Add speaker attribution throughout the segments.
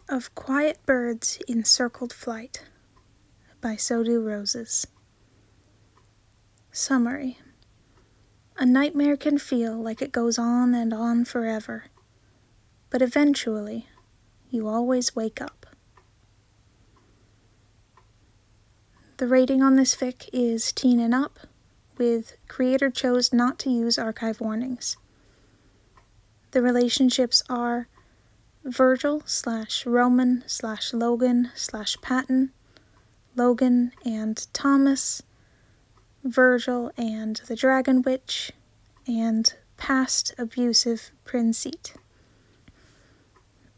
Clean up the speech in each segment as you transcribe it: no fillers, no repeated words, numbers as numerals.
Speaker 1: Of Quiet Birds in Circled Flight by So Do Roses. Summary. A nightmare can feel like it goes on and on forever, but eventually you always wake up. The rating on this fic is teen and up, with creator chose not to use archive warnings. The relationships are Virgil/Roman/Logan/Patton, Logan and Thomas, Virgil and the Dragon Witch, and past abusive Princete.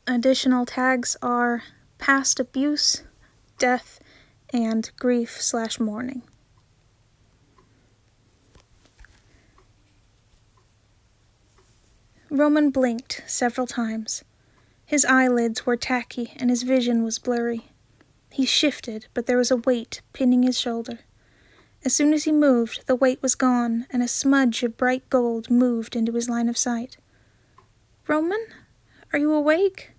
Speaker 1: Additional tags are past abuse, death, and grief/mourning. Roman blinked several times. His eyelids were tacky and his vision was blurry. He shifted, but there was a weight pinning his shoulder. As soon as he moved, the weight was gone, and a smudge of bright gold moved into his line of sight. "Roman? Are you awake?"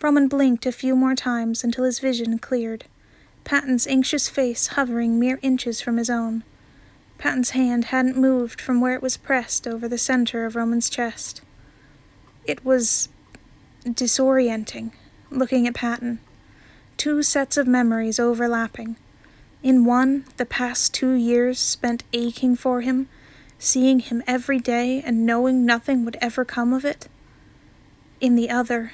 Speaker 1: Roman blinked a few more times until his vision cleared, Patton's anxious face hovering mere inches from his own. Patton's hand hadn't moved from where it was pressed over the center of Roman's chest. It was disorienting, looking at Patton. Two sets of memories overlapping. In one, the past 2 years spent aching for him, seeing him every day and knowing nothing would ever come of it. In the other,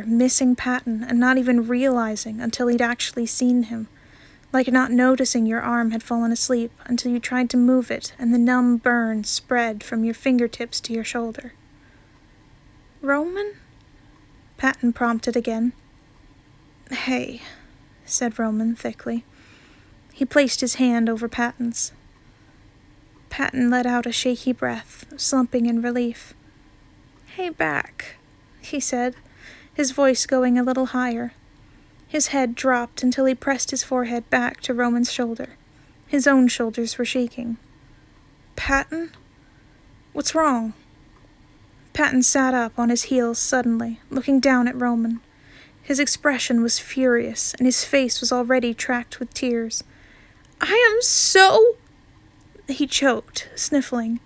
Speaker 1: missing Patton and not even realizing until he'd actually seen him, like not noticing your arm had fallen asleep until you tried to move it and the numb burn spread from your fingertips to your shoulder. "Roman?" Patton prompted again. "Hey," said Roman thickly. He placed his hand over Patton's. Patton let out a shaky breath, slumping in relief. "Hey back," he said, his voice going a little higher. His head dropped until he pressed his forehead back to Roman's shoulder. His own shoulders were shaking. "Patton? What's wrong?" Patton sat up on his heels suddenly, looking down at Roman. His expression was furious, and his face was already tracked with tears. "I am so—" He choked, sniffling.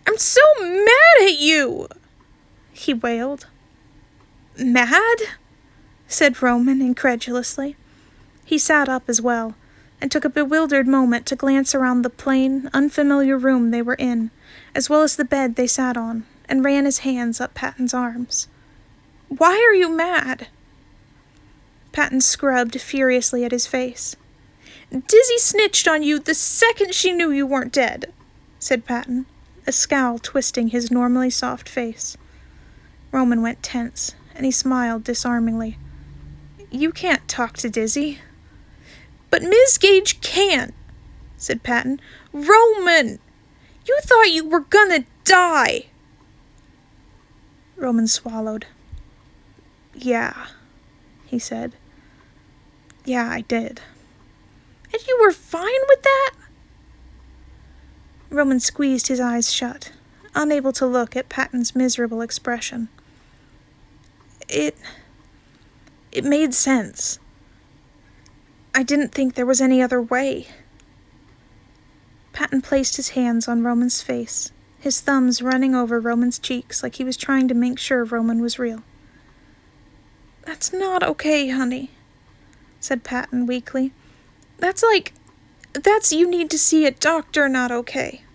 Speaker 1: "I'm so mad at you!" he wailed. "Mad?" said Roman incredulously. He sat up as well, and took a bewildered moment to glance around the plain, unfamiliar room they were in, as well as the bed they sat on, and ran his hands up Patton's arms. "Why are you mad?" Patton scrubbed furiously at his face. "Dizzy snitched on you the second she knew you weren't dead," said Patton, a scowl twisting his normally soft face. Roman went tense, and he smiled disarmingly. "You can't talk to Dizzy." "But Ms. Gage can," said Patton. "Roman! You thought you were gonna die!" Roman swallowed. "Yeah," he said. "Yeah, I did." "And you were fine with that?" Roman squeezed his eyes shut, unable to look at Patton's miserable expression. It made sense. I didn't think there was any other way." Patton placed his hands on Roman's face, his thumbs running over Roman's cheeks like he was trying to make sure Roman was real. "That's not okay, honey," said Patton weakly. That's you need to see a doctor not okay."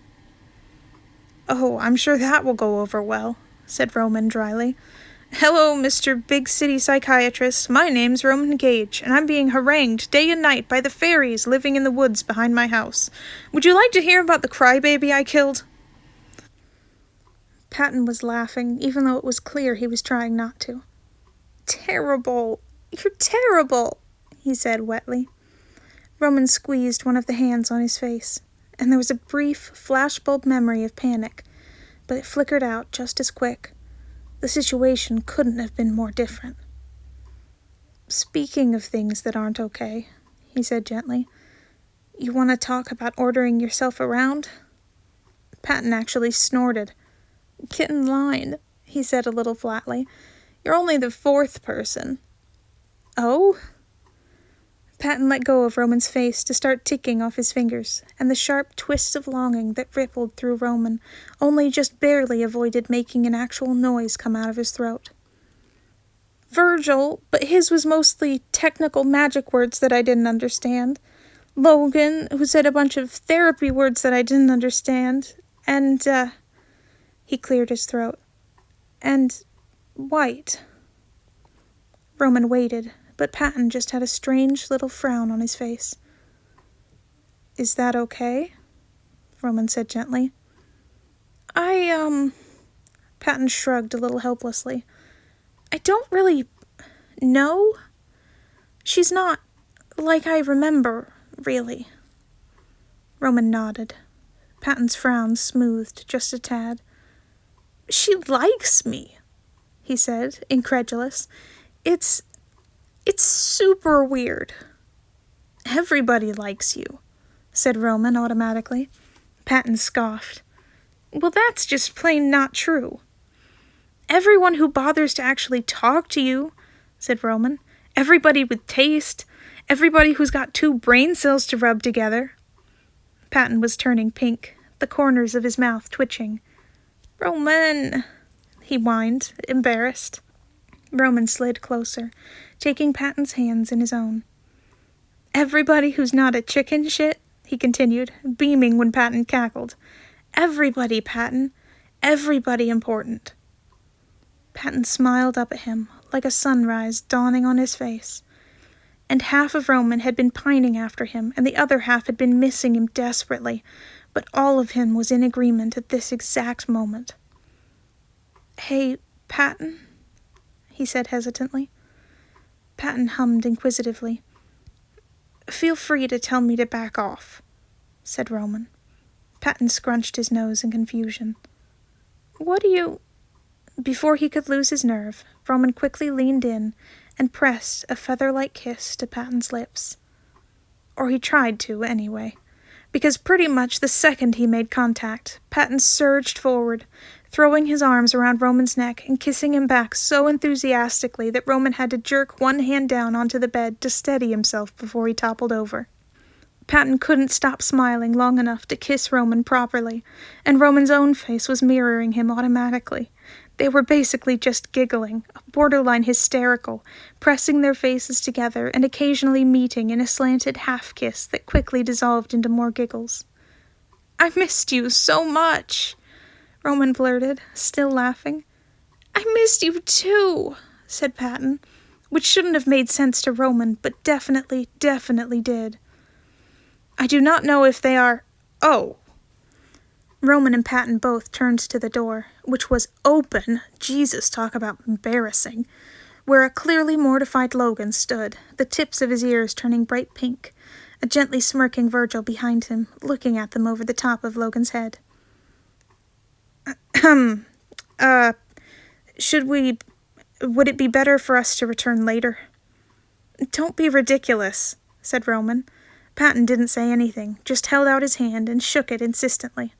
Speaker 1: "Oh, I'm sure that will go over well," said Roman dryly. "Hello, Mr. Big City Psychiatrist. My name's Roman Gage, and I'm being harangued day and night by the fairies living in the woods behind my house. Would you like to hear about the crybaby I killed?" Patton was laughing, even though it was clear he was trying not to. "Terrible. You're terrible," he said wetly. Roman squeezed one of the hands on his face, and there was a brief flashbulb memory of panic, but it flickered out just as quick. The situation couldn't have been more different. "Speaking of things that aren't okay," he said gently, "you want to talk about ordering yourself around?" Patton actually snorted. "Get in line," he said a little flatly. You're only the fourth person." "Oh?" Patton let go of Roman's face to start ticking off his fingers, and the sharp twists of longing that rippled through Roman only just barely avoided making an actual noise come out of his throat. "Virgil, but his was mostly technical magic words that I didn't understand. Logan, who said a bunch of therapy words that I didn't understand. And, he cleared his throat. And White." Roman waited, but Patton just had a strange little frown on his face. "Is that okay?" Roman said gently. Patton shrugged a little helplessly. "I don't really know. She's not like I remember, really." Roman nodded. Patton's frown smoothed just a tad. "She likes me," he said, incredulous. It's super weird." "Everybody likes you," said Roman automatically. Patton scoffed. "Well, that's just plain not true." "Everyone who bothers to actually talk to you," said Roman. "Everybody with taste. Everybody who's got two brain cells to rub together." Patton was turning pink, the corners of his mouth twitching. "Roman," he whined, embarrassed. Roman slid closer, taking Patton's hands in his own. "Everybody who's not a chicken shit," he continued, beaming when Patton cackled. "Everybody, Patton. Everybody important." Patton smiled up at him, like a sunrise dawning on his face. And half of Roman had been pining after him, and the other half had been missing him desperately, but all of him was in agreement at this exact moment. "Hey, Patton?" he said hesitantly. Patton hummed inquisitively. "Feel free to tell me to back off," said Roman. Patton scrunched his nose in confusion. "What do you—" Before he could lose his nerve, Roman quickly leaned in and pressed a feather-like kiss to Patton's lips. Or he tried to, anyway, because pretty much the second he made contact, Patton surged forward, throwing his arms around Roman's neck and kissing him back so enthusiastically that Roman had to jerk one hand down onto the bed to steady himself before he toppled over. Patton couldn't stop smiling long enough to kiss Roman properly, and Roman's own face was mirroring him automatically. They were basically just giggling, borderline hysterical, pressing their faces together and occasionally meeting in a slanted half-kiss that quickly dissolved into more giggles. "I missed you so much," Roman blurted, still laughing. "I missed you too," said Patton, which shouldn't have made sense to Roman, but definitely did. "I do not know if they are— Oh!" Roman and Patton both turned to the door, which was open, Jesus, talk about embarrassing, where a clearly mortified Logan stood, the tips of his ears turning bright pink, a gently smirking Virgil behind him, looking at them over the top of Logan's head. Would it be better for us to return later?" "Don't be ridiculous," said Roman. Patton didn't say anything, just held out his hand and shook it insistently.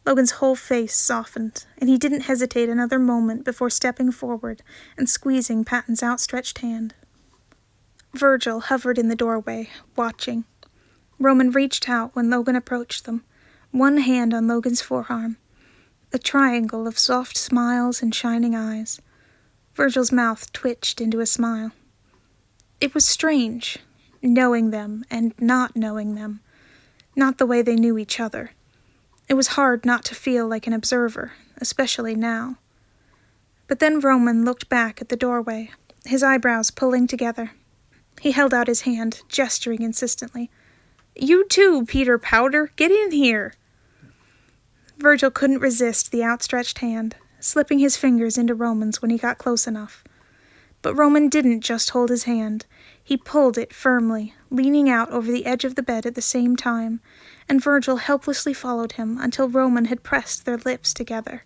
Speaker 1: Logan's whole face softened, and he didn't hesitate another moment before stepping forward and squeezing Patton's outstretched hand. Virgil hovered in the doorway, watching. Roman reached out when Logan approached them, one hand on Logan's forearm. A triangle of soft smiles and shining eyes. Virgil's mouth twitched into a smile. It was strange, knowing them and not knowing them. Not the way they knew each other. It was hard not to feel like an observer, especially now. But then Roman looked back at the doorway, his eyebrows pulling together. He held out his hand, gesturing insistently. "You too, Peter Powder, get in here!" Virgil couldn't resist the outstretched hand, slipping his fingers into Roman's when he got close enough. But Roman didn't just hold his hand. He pulled it firmly, leaning out over the edge of the bed at the same time, and Virgil helplessly followed him until Roman had pressed their lips together.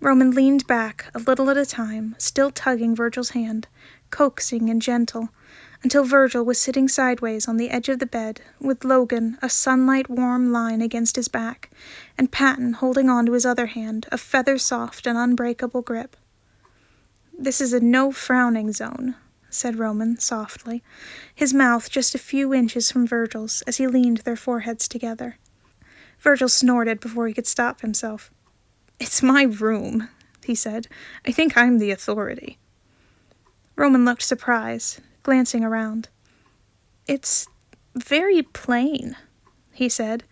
Speaker 1: Roman leaned back a little at a time, still tugging Virgil's hand, coaxing and gentle, until Virgil was sitting sideways on the edge of the bed, with Logan a sunlight-warm line against his back, and Patton holding on to his other hand, a feather-soft and unbreakable grip. This is a no-frowning zone, said Roman softly, his mouth just a few inches from Virgil's as he leaned their foreheads together. Virgil snorted before he could stop himself. "It's my room," he said. "I think I'm the authority." Roman looked surprised, glancing around. "It's very plain," he said,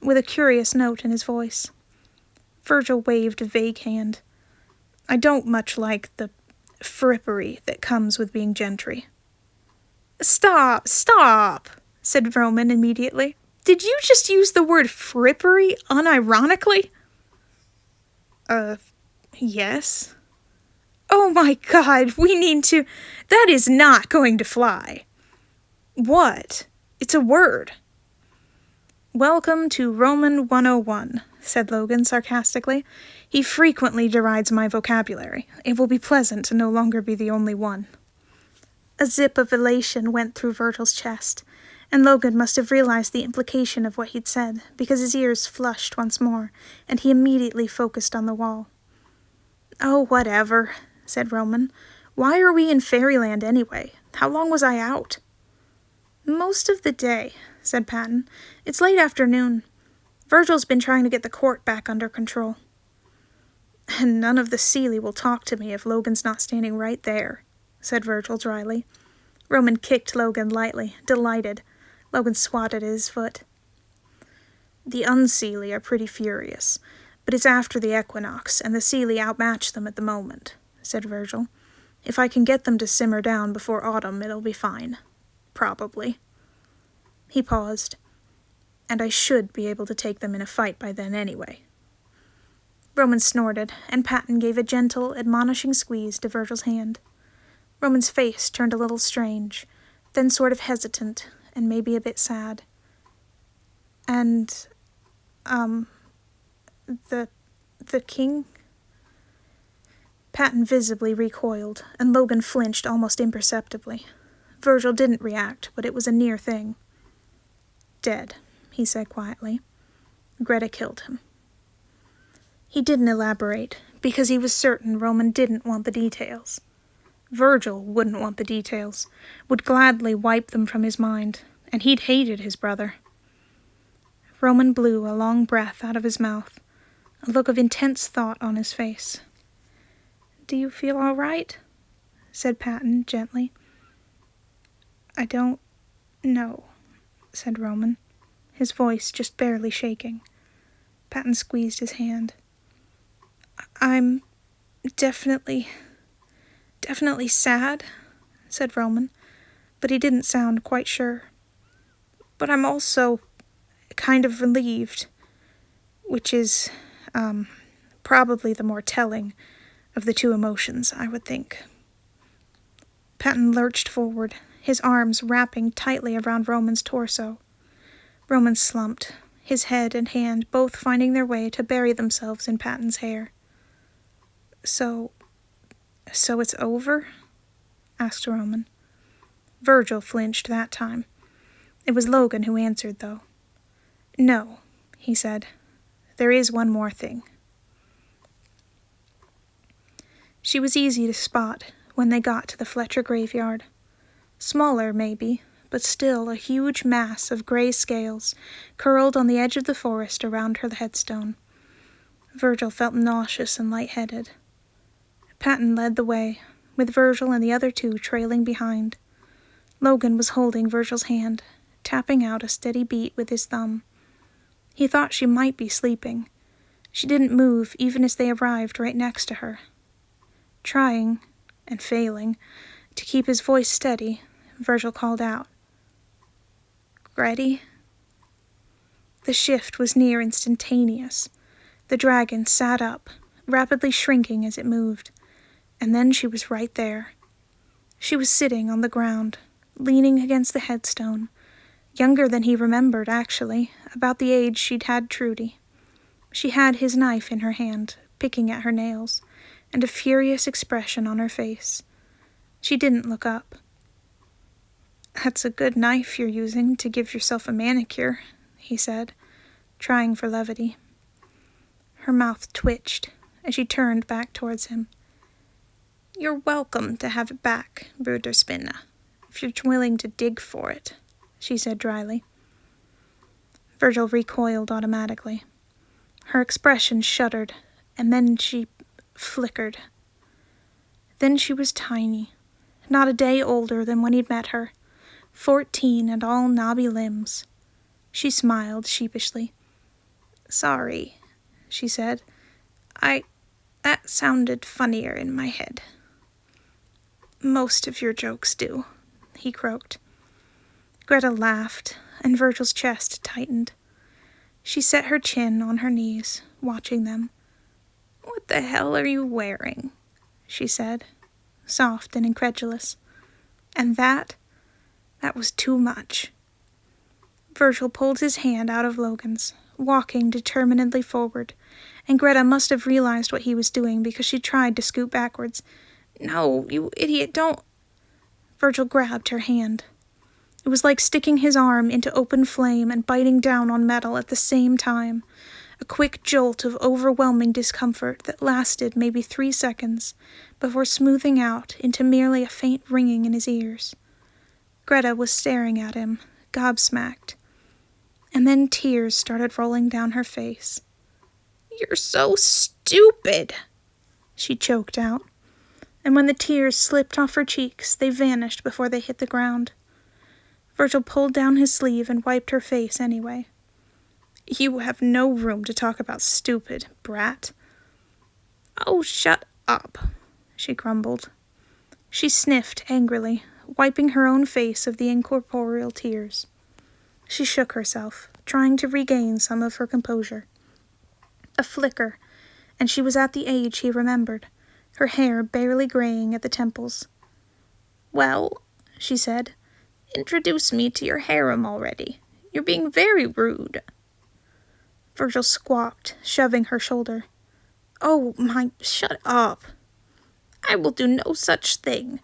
Speaker 1: with a curious note in his voice. Virgil waved a vague hand. "I don't much like the frippery that comes with being gentry." "Stop, stop," said Roman immediately. "Did you just use the word frippery unironically?" Yes. "Oh my God, we need to... That is not going to fly." "What? It's a word." "Welcome to Roman 101, said Logan sarcastically. "He frequently derides my vocabulary. It will be pleasant to no longer be the only one." A zip of elation went through Virgil's chest, and Logan must have realized the implication of what he'd said, because his ears flushed once more, and he immediately focused on the wall. "Oh, whatever," said Roman. "Why are we in fairyland anyway? How long was I out?" "Most of the day," said Patton. "It's late afternoon. Virgil's been trying to get the court back under control." "And none of the Seelie will talk to me if Logan's not standing right there," said Virgil dryly. Roman kicked Logan lightly, delighted. Logan swatted at his foot. "The Unseelie are pretty furious, but it's after the equinox, and the Seelie outmatch them at the moment," said Virgil. "If I can get them to simmer down before autumn, it'll be fine. Probably." He paused. "And I should be able to take them in a fight by then anyway." Roman snorted, and Patton gave a gentle, admonishing squeeze to Virgil's hand. Roman's face turned a little strange, then sort of hesitant, and maybe a bit sad. "And, the king?" Patton visibly recoiled, and Logan flinched almost imperceptibly. Virgil didn't react, but it was a near thing. "Dead," he said quietly. "Greta killed him." He didn't elaborate, because he was certain Roman didn't want the details. Virgil wouldn't want the details, would gladly wipe them from his mind, and he'd hated his brother. Roman blew a long breath out of his mouth, a look of intense thought on his face. "Do you feel all right?" said Patton gently. "I don't know," said Roman, his voice just barely shaking. Patton squeezed his hand. "I'm definitely sad," said Roman, but he didn't sound quite sure. "But I'm also kind of relieved, which is, probably the more telling of the two emotions, I would think." Patton lurched forward, his arms wrapping tightly around Roman's torso. Roman slumped, his head and hand both finding their way to bury themselves in Patton's hair. So it's over?" asked Roman. Virgil flinched that time. It was Logan who answered, though. "No," he said. "There is one more thing." She was easy to spot when they got to the Fletcher graveyard. Smaller, maybe, but still a huge mass of gray scales curled on the edge of the forest around her headstone. Virgil felt nauseous and lightheaded. Patton led the way, with Virgil and the other two trailing behind. Logan was holding Virgil's hand, tapping out a steady beat with his thumb. He thought she might be sleeping. She didn't move even as they arrived right next to her. Trying, and failing, to keep his voice steady, Virgil called out, "Gretty?" The shift was near instantaneous. The dragon sat up, rapidly shrinking as it moved, and then she was right there. She was sitting on the ground, leaning against the headstone, younger than he remembered, actually, about the age she'd had Trudy. She had his knife in her hand, picking at her nails, and a furious expression on her face. She didn't look up. "That's a good knife you're using to give yourself a manicure," he said, trying for levity. Her mouth twitched as she turned back towards him. You're welcome to have it back, Bruder Spinna, if you're willing to dig for it, she said dryly. Virgil recoiled automatically. Her expression shuddered, and then she flickered. Then she was tiny, not a day older than when he'd met her, 14 and all knobby limbs. She smiled sheepishly. Sorry, she said. That sounded funnier in my head. Most of your jokes do, he croaked. Greta laughed, and Virgil's chest tightened. She set her chin on her knees, watching them. What the hell are you wearing? She said, soft and incredulous. And that was too much. Virgil pulled his hand out of Logan's, walking determinedly forward, and Greta must have realized what he was doing because she tried to scoot backwards. No, you idiot, don't. Virgil grabbed her hand. It was like sticking his arm into open flame and biting down on metal at the same time, a quick jolt of overwhelming discomfort that lasted maybe 3 seconds before smoothing out into merely a faint ringing in his ears. Greta was staring at him, gobsmacked, and then tears started rolling down her face. You're so stupid, she choked out, and when the tears slipped off her cheeks, they vanished before they hit the ground. Virgil pulled down his sleeve and wiped her face anyway. You have no room to talk about stupid, brat. Oh, shut up, she grumbled. She sniffed angrily, wiping her own face of the incorporeal tears. She shook herself, trying to regain some of her composure. A flicker, and she was at the age he remembered, her hair barely graying at the temples. Well, she said, introduce me to your harem already. You're being very rude. Virgil squawked, shoving her shoulder. Oh, shut up. I will do no such thing.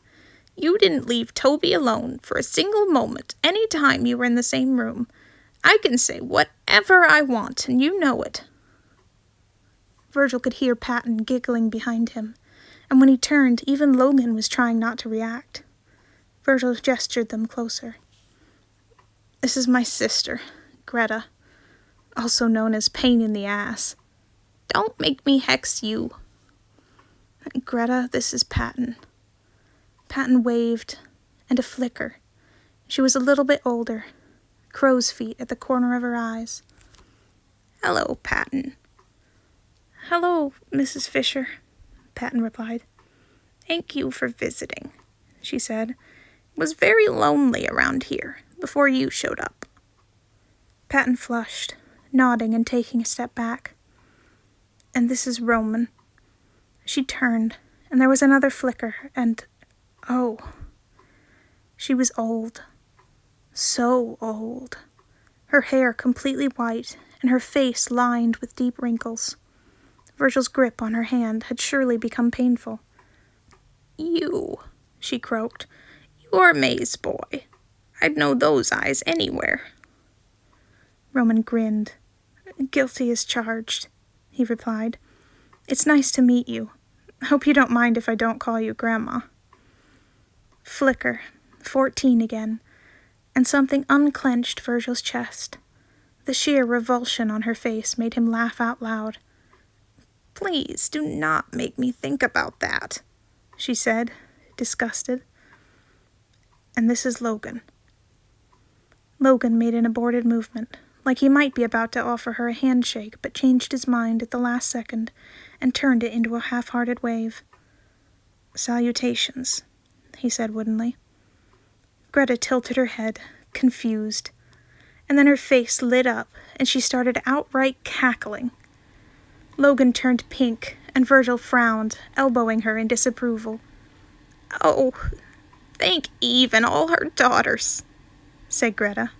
Speaker 1: You didn't leave Toby alone for a single moment any time you were in the same room. I can say whatever I want, and you know it. Virgil could hear Patton giggling behind him, and when he turned, even Logan was trying not to react. Virgil gestured them closer. This is my sister, Greta, also known as Pain in the Ass. Don't make me hex you. Greta, this is Patton. Patton waved, and a flicker. She was a little bit older, crow's feet at the corner of her eyes. Hello, Patton. Hello, Mrs. Fisher, Patton replied. Thank you for visiting, she said. It was very lonely around here before you showed up. Patton flushed, nodding and taking a step back. And this is Roman. She turned, and there was another flicker, and oh, she was old. So old. Her hair completely white, and her face lined with deep wrinkles. Virgil's grip on her hand had surely become painful. You, she croaked. You're a maze boy. I'd know those eyes anywhere. Roman grinned. Guilty as charged, he replied. It's nice to meet you. Hope you don't mind if I don't call you Grandma. Flicker, 14 again, and something unclenched Virgil's chest. The sheer revulsion on her face made him laugh out loud. Please do not make me think about that, she said, disgusted. And this is Logan. Logan made an aborted movement, like he might be about to offer her a handshake, but changed his mind at the last second and turned it into a half-hearted wave. Salutations, he said woodenly. Greta tilted her head, confused, and then her face lit up, and she started outright cackling. Logan turned pink, and Virgil frowned, elbowing her in disapproval. Oh, thank Eve and all her daughters, said Greta.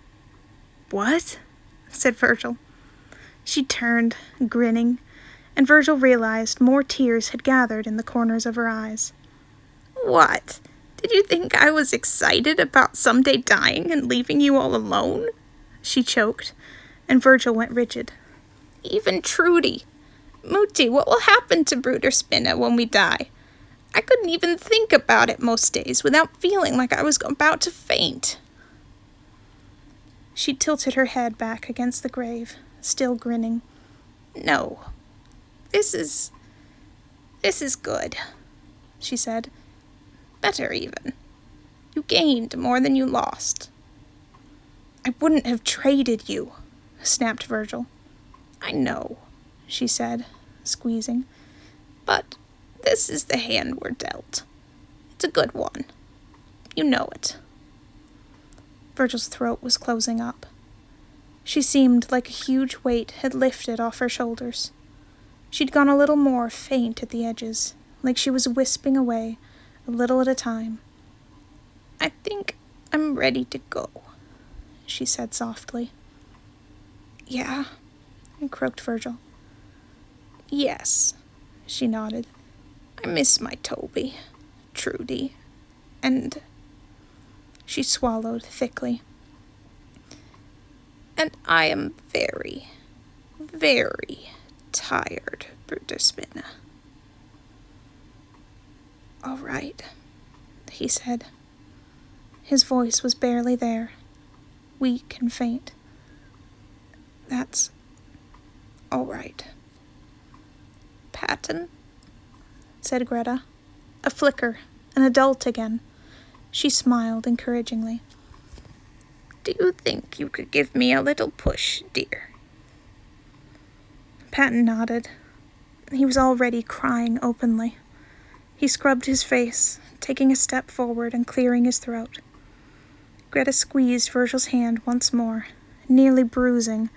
Speaker 1: What? Said Virgil. She turned, grinning, and Virgil realized more tears had gathered in the corners of her eyes. What? Did you think I was excited about someday dying and leaving you all alone? She choked, and Virgil went rigid. Even Trudy. Muti, what will happen to Bruder Spinna when we die? I couldn't even think about it most days without feeling like I was about to faint. She tilted her head back against the grave, still grinning. No, this is good, she said. Better even. You gained more than you lost. I wouldn't have traded you, snapped Virgil. I know, she said, squeezing. But this is the hand we're dealt. It's a good one. You know it. Virgil's throat was closing up. She seemed like a huge weight had lifted off her shoulders. She'd gone a little more faint at the edges, like she was wisping away, a little at a time. I think I'm ready to go, she said softly. Yeah, croaked Virgil. Yes, she nodded. I miss my Toby, Trudy, and... She swallowed thickly. And I am very, very tired, Brutusmina. All right, he said. His voice was barely there, weak and faint. That's all right. Patton, said Greta, a flicker, an adult again. She smiled encouragingly. Do you think you could give me a little push, dear? Patton nodded. He was already crying openly. He scrubbed his face, taking a step forward and clearing his throat. Greta squeezed Virgil's hand once more, nearly bruising,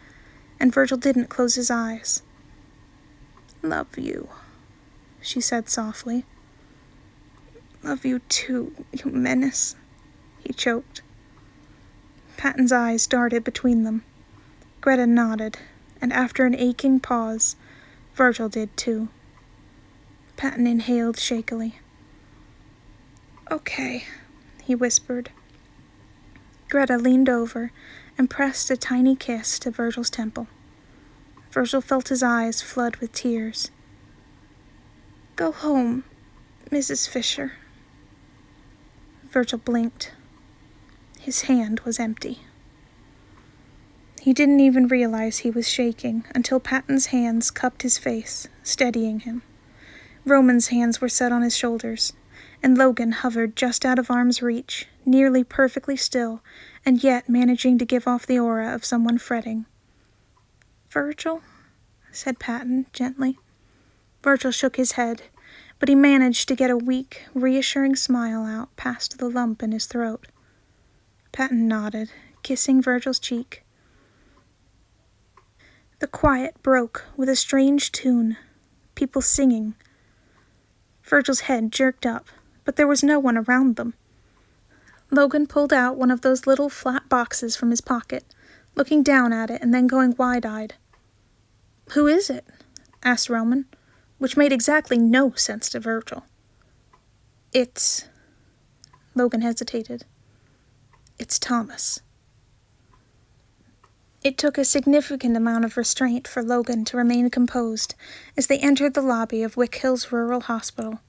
Speaker 1: and Virgil didn't close his eyes. Love you, she said softly. Love you too, you menace, he choked. Patton's eyes darted between them. Greta nodded, and after an aching pause, Virgil did too. Patton inhaled shakily. Okay, he whispered. Greta leaned over and pressed a tiny kiss to Virgil's temple. Virgil felt his eyes flood with tears. Go home, Mrs. Fisher. Virgil blinked. His hand was empty. He didn't even realize he was shaking until Patton's hands cupped his face, steadying him. Roman's hands were set on his shoulders, and Logan hovered just out of arm's reach, nearly perfectly still, and yet managing to give off the aura of someone fretting. Virgil, said Patton gently. Virgil shook his head, but he managed to get a weak, reassuring smile out past the lump in his throat. Patton nodded, kissing Virgil's cheek. The quiet broke with a strange tune, people singing. Virgil's head jerked up, but there was no one around them. Logan pulled out one of those little flat boxes from his pocket, looking down at it and then going wide-eyed. Who is it? Asked Roman, which made exactly no sense to Virgil. It's... Logan hesitated. It's Thomas. It took a significant amount of restraint for Logan to remain composed as they entered the lobby of Wick Hill's Rural Hospital.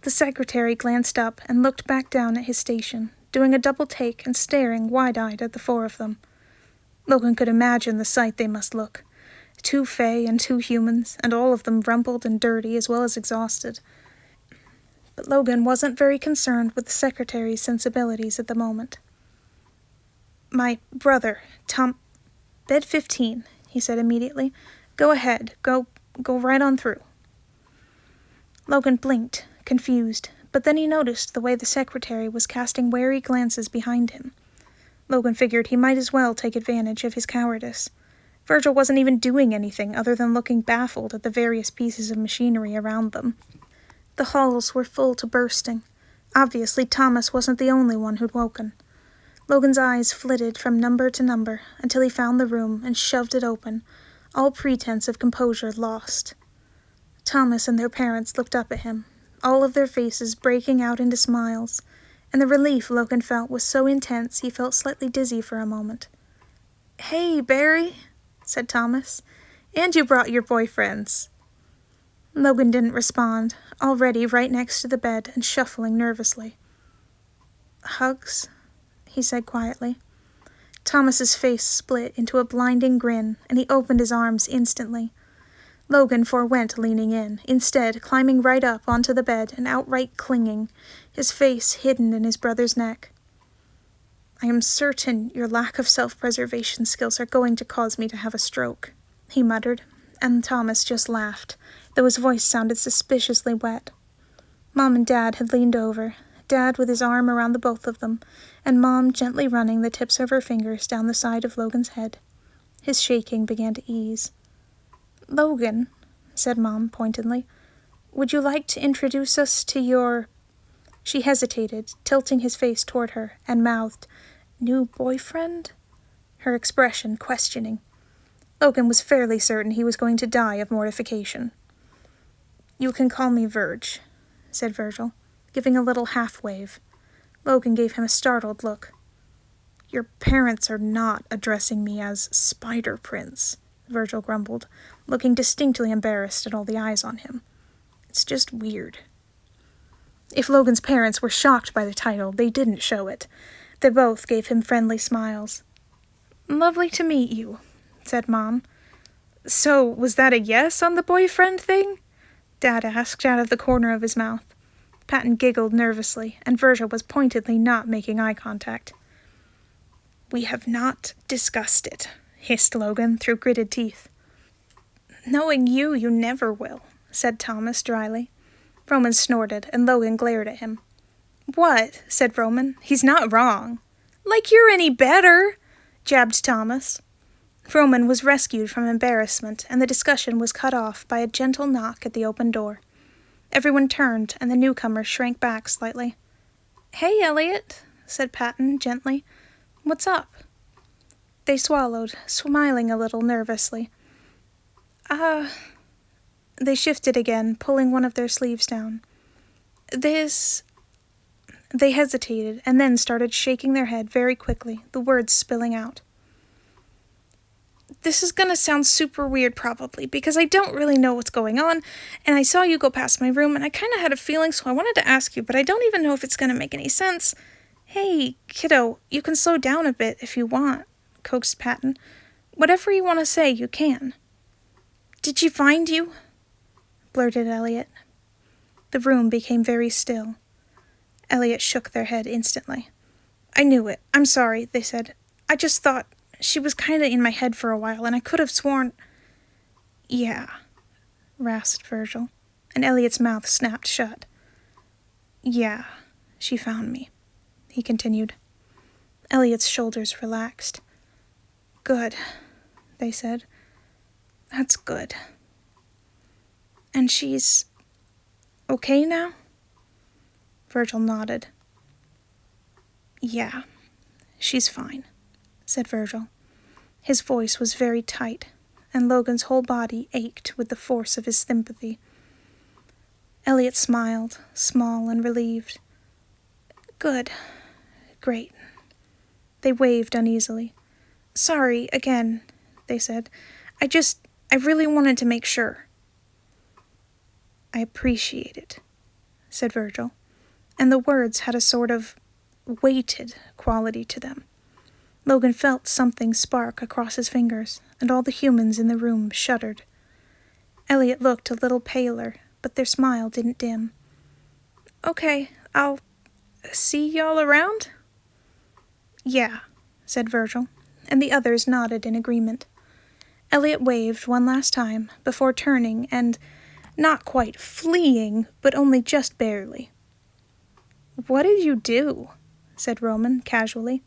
Speaker 1: The secretary glanced up and looked back down at his station, doing a double take and staring wide-eyed at the four of them. Logan could imagine the sight they must look. 2 fae and 2 humans, and all of them rumpled and dirty as well as exhausted. But Logan wasn't very concerned with the secretary's sensibilities at the moment. My brother, Tom... Bed 15, he said immediately. Go ahead. Go right on through. Logan blinked, confused, but then he noticed the way the secretary was casting wary glances behind him. Logan figured he might as well take advantage of his cowardice. Virgil wasn't even doing anything other than looking baffled at the various pieces of machinery around them. The halls were full to bursting. Obviously, Thomas wasn't the only one who'd woken. Logan's eyes flitted from number to number until he found the room and shoved it open, all pretense of composure lost. Thomas and their parents looked up at him, all of their faces breaking out into smiles, and the relief Logan felt was so intense he felt slightly dizzy for a moment. Hey, Barry, said Thomas, and you brought your boyfriends. Logan didn't respond, already right next to the bed and shuffling nervously. "Hugs?" he said quietly. Thomas's face split into a blinding grin, and he opened his arms instantly. Logan forewent leaning in, instead climbing right up onto the bed and outright clinging, his face hidden in his brother's neck. "I am certain your lack of self-preservation skills are going to cause me to have a stroke," he muttered, and Thomas just laughed, though his voice sounded suspiciously wet. Mom and Dad had leaned over, Dad with his arm around the both of them, and Mom gently running the tips of her fingers down the side of Logan's head. His shaking began to ease. "Logan," said Mom pointedly, "would you like to introduce us to your—" She hesitated, tilting his face toward her, and mouthed, "New boyfriend?" Her expression questioning. Logan was fairly certain he was going to die of mortification. "You can call me Verge," said Virgil, giving a little half-wave. Logan gave him a startled look. "Your parents are not addressing me as Spider Prince," Virgil grumbled, looking distinctly embarrassed at all the eyes on him. "It's just weird." If Logan's parents were shocked by the title, they didn't show it. They both gave him friendly smiles. "Lovely to meet you," said Mom. "So, was that a yes on the boyfriend thing?" Dad asked out of the corner of his mouth. Patton giggled nervously, and Virgil was pointedly not making eye contact. "We have not discussed it," hissed Logan through gritted teeth. "Knowing you, you never will," said Thomas dryly. Roman snorted, and Logan glared at him. "What?" said Roman. "He's not wrong." "Like you're any better," jabbed Thomas. Roman was rescued from embarrassment, and the discussion was cut off by a gentle knock at the open door. Everyone turned, and the newcomer shrank back slightly. "Hey, Elliot," said Patton gently. "What's up?" They swallowed, smiling a little nervously. They shifted again, pulling one of their sleeves down. "This—" They hesitated, and then started shaking their head very quickly, the words spilling out. "This is gonna sound super weird probably, because I don't really know what's going on, and I saw you go past my room, and I kinda had a feeling, so I wanted to ask you, but I don't even know if it's gonna make any sense. Hey, kiddo, you can slow down a bit if you want," coaxed Patton. "Whatever you want to say, you can." "Did she find you?" blurted Elliot. The room became very still. Elliot shook their head instantly. "I knew it. I'm sorry," they said. "I just thought she was kinda in my head for a while, and I could have sworn—" "Yeah," rasped Virgil, and Elliot's mouth snapped shut. "Yeah, she found me," he continued. Elliot's shoulders relaxed. "Good," they said. "That's good." "And she's okay now?" Virgil nodded. "Yeah, she's fine," said Virgil. His voice was very tight, and Logan's whole body ached with the force of his sympathy. Elliot smiled, small and relieved. "Good. Great." They waved uneasily. "Sorry, again," they said. I really wanted to make sure." "I appreciate it," said Virgil, and the words had a sort of weighted quality to them. Logan felt something spark across his fingers, and all the humans in the room shuddered. Elliot looked a little paler, but their smile didn't dim. "Okay, I'll see y'all around?" "Yeah," said Virgil, and the others nodded in agreement. Elliot waved one last time before turning and, not quite fleeing, but only just barely. "What did you do?" said Roman casually.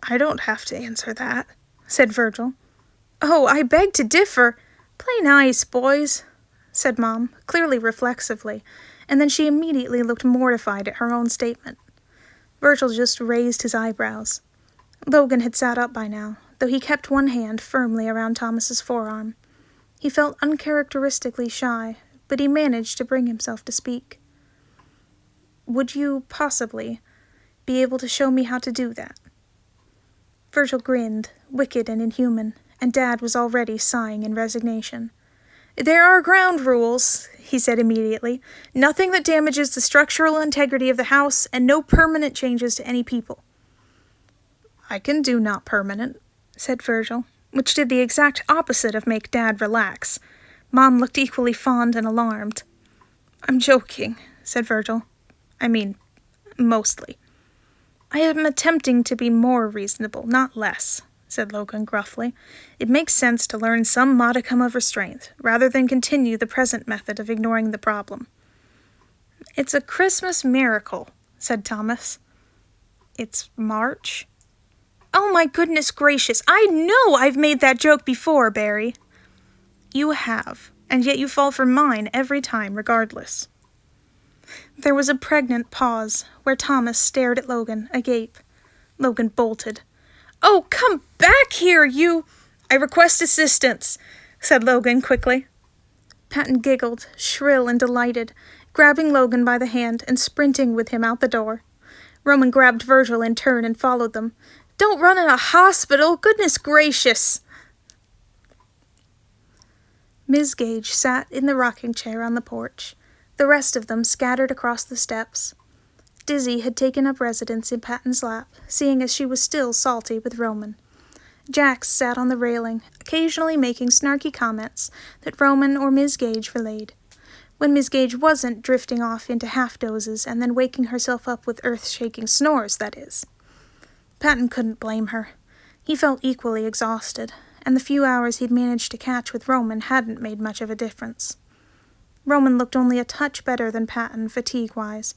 Speaker 1: "I don't have to answer that," said Virgil. "Oh, I beg to differ. Play nice, boys," said Mom, clearly reflexively, and then she immediately looked mortified at her own statement. Virgil just raised his eyebrows. Logan had sat up by now, though he kept one hand firmly around Thomas's forearm. He felt uncharacteristically shy, but he managed to bring himself to speak. "Would you, possibly, be able to show me how to do that?" Virgil grinned, wicked and inhuman, and Dad was already sighing in resignation. "There are ground rules," he said immediately. "Nothing that damages the structural integrity of the house, and no permanent changes to any people." "I can do not permanent," said Virgil, which did the exact opposite of make Dad relax. Mom looked equally fond and alarmed. "I'm joking," said Virgil. "I mean, mostly." "I am attempting to be more reasonable, not less," said Logan gruffly. "It makes sense to learn some modicum of restraint, rather than continue the present method of ignoring the problem." "It's a Christmas miracle," said Thomas. "It's March." "Oh my goodness gracious, I know I've made that joke before, Barry." "You have, and yet you fall for mine every time regardless." There was a pregnant pause, where Thomas stared at Logan, agape. Logan bolted. "Oh, come back here, you—" "I request assistance," said Logan quickly. Patton giggled, shrill and delighted, grabbing Logan by the hand and sprinting with him out the door. Roman grabbed Virgil in turn and followed them. "Don't run in a hospital! Goodness gracious!" Ms. Gage sat in the rocking chair on the porch. The rest of them scattered across the steps. Dizzy had taken up residence in Patton's lap, seeing as she was still salty with Roman. Jax sat on the railing, occasionally making snarky comments that Roman or Ms. Gage relayed. When Ms. Gage wasn't drifting off into half-dozes and then waking herself up with earth-shaking snores, that is. Patton couldn't blame her. He felt equally exhausted, and the few hours he'd managed to catch with Roman hadn't made much of a difference. Roman looked only a touch better than Patton, fatigue-wise,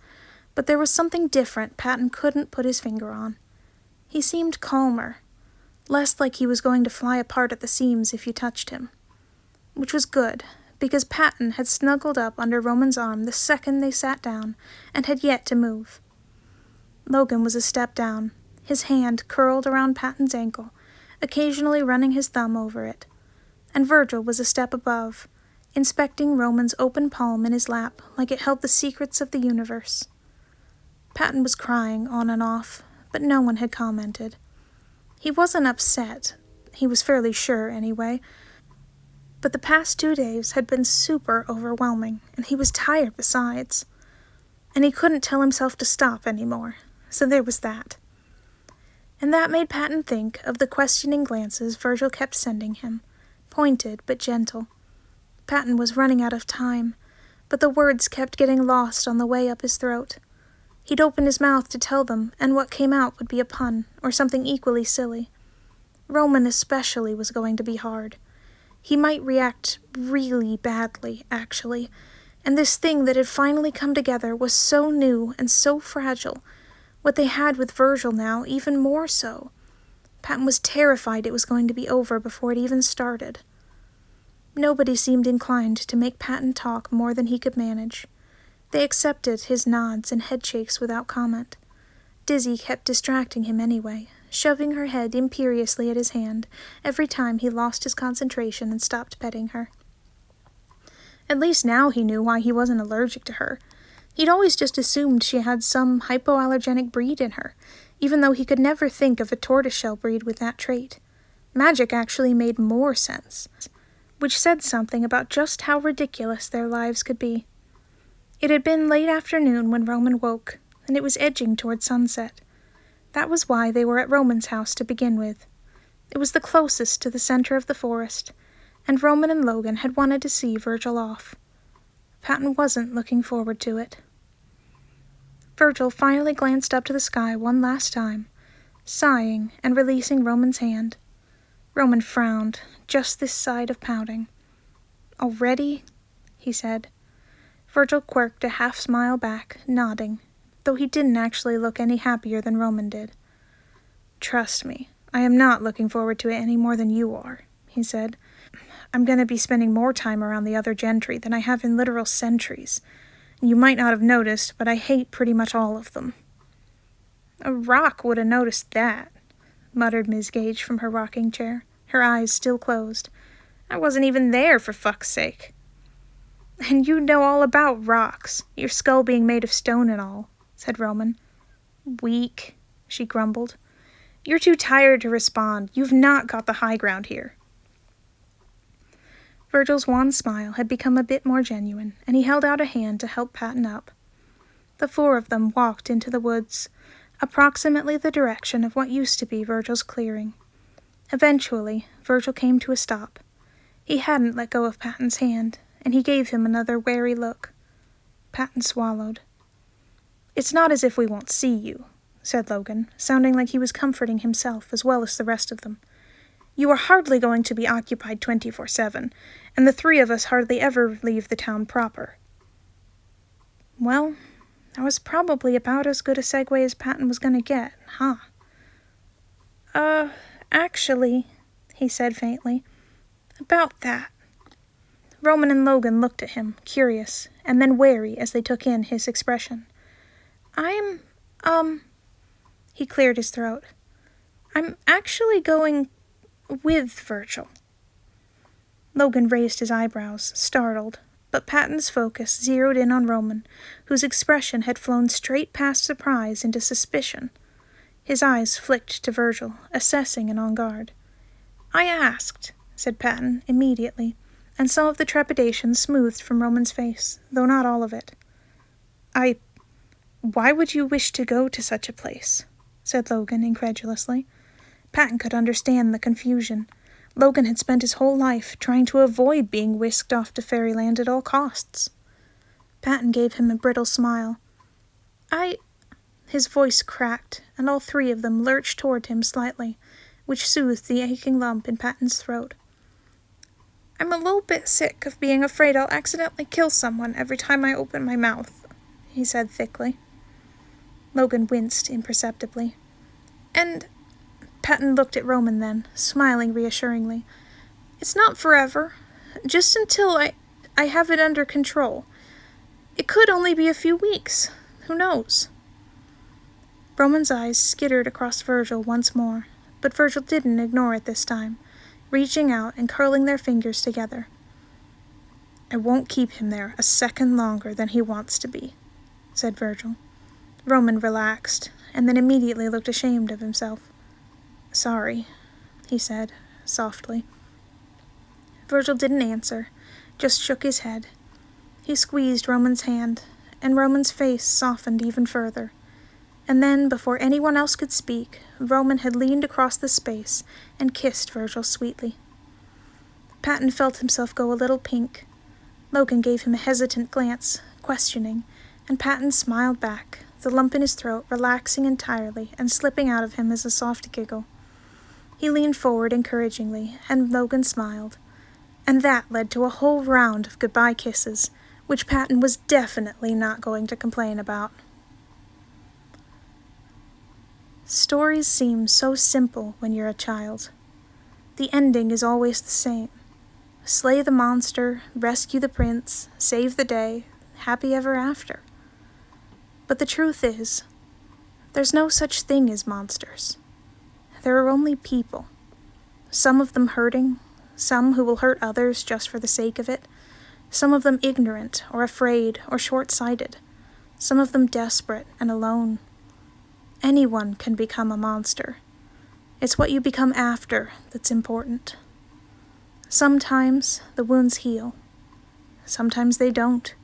Speaker 1: but there was something different Patton couldn't put his finger on. He seemed calmer, less like he was going to fly apart at the seams if you touched him. Which was good, because Patton had snuggled up under Roman's arm the second they sat down, and had yet to move. Logan was a step down, his hand curled around Patton's ankle, occasionally running his thumb over it, and Virgil was a step above, inspecting Roman's open palm in his lap like it held the secrets of the universe. Patton was crying on and off, but no one had commented. He wasn't upset, he was fairly sure anyway, but the past 2 days had been super overwhelming, and he was tired besides. And he couldn't tell himself to stop anymore, so there was that. And that made Patton think of the questioning glances Virgil kept sending him, pointed but gentle. Patton was running out of time, but the words kept getting lost on the way up his throat. He'd open his mouth to tell them, and what came out would be a pun, or something equally silly. Roman especially was going to be hard. He might react really badly, actually, and this thing that had finally come together was so new and so fragile, what they had with Virgil now even more so. Patton was terrified it was going to be over before it even started. Nobody seemed inclined to make Patton talk more than he could manage. They accepted his nods and headshakes without comment. Dizzy kept distracting him anyway, shoving her head imperiously at his hand every time he lost his concentration and stopped petting her. At least now he knew why he wasn't allergic to her. He'd always just assumed she had some hypoallergenic breed in her, even though he could never think of a tortoiseshell breed with that trait. Magic actually made more sense, which said something about just how ridiculous their lives could be. It had been late afternoon when Roman woke, and it was edging toward sunset. That was why they were at Roman's house to begin with. It was the closest to the center of the forest, and Roman and Logan had wanted to see Virgil off. Patton wasn't looking forward to it. Virgil finally glanced up to the sky one last time, sighing and releasing Roman's hand. Roman frowned, just this side of pouting. "Already?" he said. Virgil quirked a half-smile back, nodding, though he didn't actually look any happier than Roman did. "Trust me, I am not looking forward to it any more than you are," he said. "I'm going to be spending more time around the other gentry than I have in literal centuries. You might not have noticed, but I hate pretty much all of them." "A rock would have noticed that," muttered Ms. Gage from her rocking chair, her eyes still closed. "I wasn't even there, for fuck's sake." "And you know all about rocks, your skull being made of stone and all," said Roman. "Weak," she grumbled. "You're too tired to respond. You've not got the high ground here." Virgil's wan smile had become a bit more genuine, and he held out a hand to help Patton up. The four of them walked into the woods, approximately the direction of what used to be Virgil's clearing. Eventually, Virgil came to a stop. He hadn't let go of Patton's hand, and he gave him another wary look. Patton swallowed. "It's not as if we won't see you," said Logan, sounding like he was comforting himself as well as the rest of them. "You are hardly going to be occupied 24/7, and the three of us hardly ever leave the town proper." Well, that was probably about as good a segue as Patton was going to get, huh? Actually," he said faintly, "about that." Roman and Logan looked at him, curious, and then wary as they took in his expression. He cleared his throat. "I'm actually going with Virgil." Logan raised his eyebrows, startled, but Patton's focus zeroed in on Roman, whose expression had flown straight past surprise into suspicion. His eyes flicked to Virgil, assessing and on guard. "I asked," said Patton immediately, and some of the trepidation smoothed from Roman's face, though not all of it. Why would you wish to go to such a place?" said Logan incredulously. Patton could understand the confusion. Logan had spent his whole life trying to avoid being whisked off to fairyland at all costs. Patton gave him a brittle smile. His voice cracked, and all three of them lurched toward him slightly, which soothed the aching lump in Patton's throat. "I'm a little bit sick of being afraid I'll accidentally kill someone every time I open my mouth," he said thickly. Logan winced imperceptibly. "And," Patton looked at Roman then, smiling reassuringly, "it's not forever, just until I have it under control. It could only be a few weeks, who knows?" Roman's eyes skittered across Virgil once more, but Virgil didn't ignore it this time, reaching out and curling their fingers together. "I won't keep him there a second longer than he wants to be," said Virgil. Roman relaxed, and then immediately looked ashamed of himself. "Sorry," he said, softly. Virgil didn't answer, just shook his head. He squeezed Roman's hand, and Roman's face softened even further. And then, before anyone else could speak, Roman had leaned across the space and kissed Virgil sweetly. Patton felt himself go a little pink. Logan gave him a hesitant glance, questioning, and Patton smiled back, the lump in his throat relaxing entirely and slipping out of him as a soft giggle. He leaned forward encouragingly, and Logan smiled. And that led to a whole round of goodbye kisses, which Patton was definitely not going to complain about. Stories seem so simple when you're a child. The ending is always the same. Slay the monster, rescue the prince, save the day, happy ever after. But the truth is, there's no such thing as monsters. There are only people. Some of them hurting, some who will hurt others just for the sake of it, some of them ignorant or afraid or short-sighted, some of them desperate and alone. Anyone can become a monster. It's what you become after that's important. Sometimes the wounds heal. Sometimes they don't.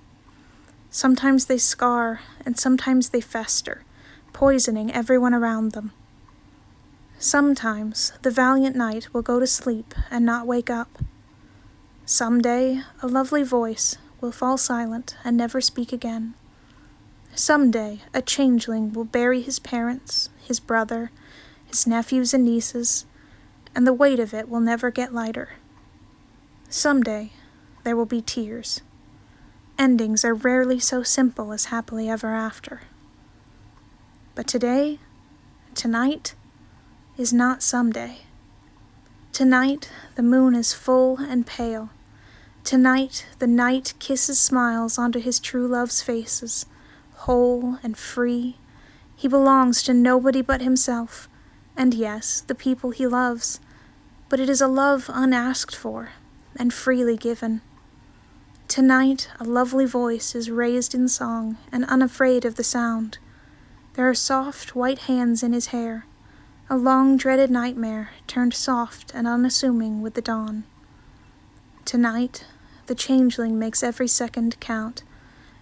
Speaker 1: Sometimes they scar, and sometimes they fester, poisoning everyone around them. Sometimes the valiant knight will go to sleep and not wake up. Someday a lovely voice will fall silent and never speak again. Someday a changeling will bury his parents, his brother, his nephews and nieces, and the weight of it will never get lighter. Someday there will be tears. Endings are rarely so simple as happily ever after. But today, tonight, is not someday. Tonight the moon is full and pale. Tonight the night kisses smiles onto his true love's faces, whole and free. He belongs to nobody but himself, and yes, the people he loves, but it is a love unasked for and freely given. Tonight a lovely voice is raised in song and unafraid of the sound. There are soft white hands in his hair, a long-dreaded nightmare turned soft and unassuming with the dawn. Tonight, the changeling makes every second count,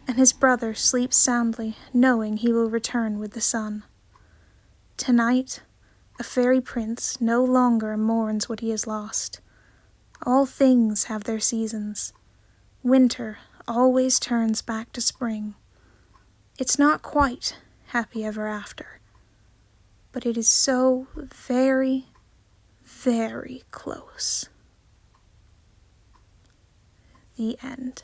Speaker 1: and his brother sleeps soundly, knowing he will return with the sun. Tonight, a fairy prince no longer mourns what he has lost. All things have their seasons. Winter always turns back to spring. It's not quite happy ever after, but it is so very, very close. The end.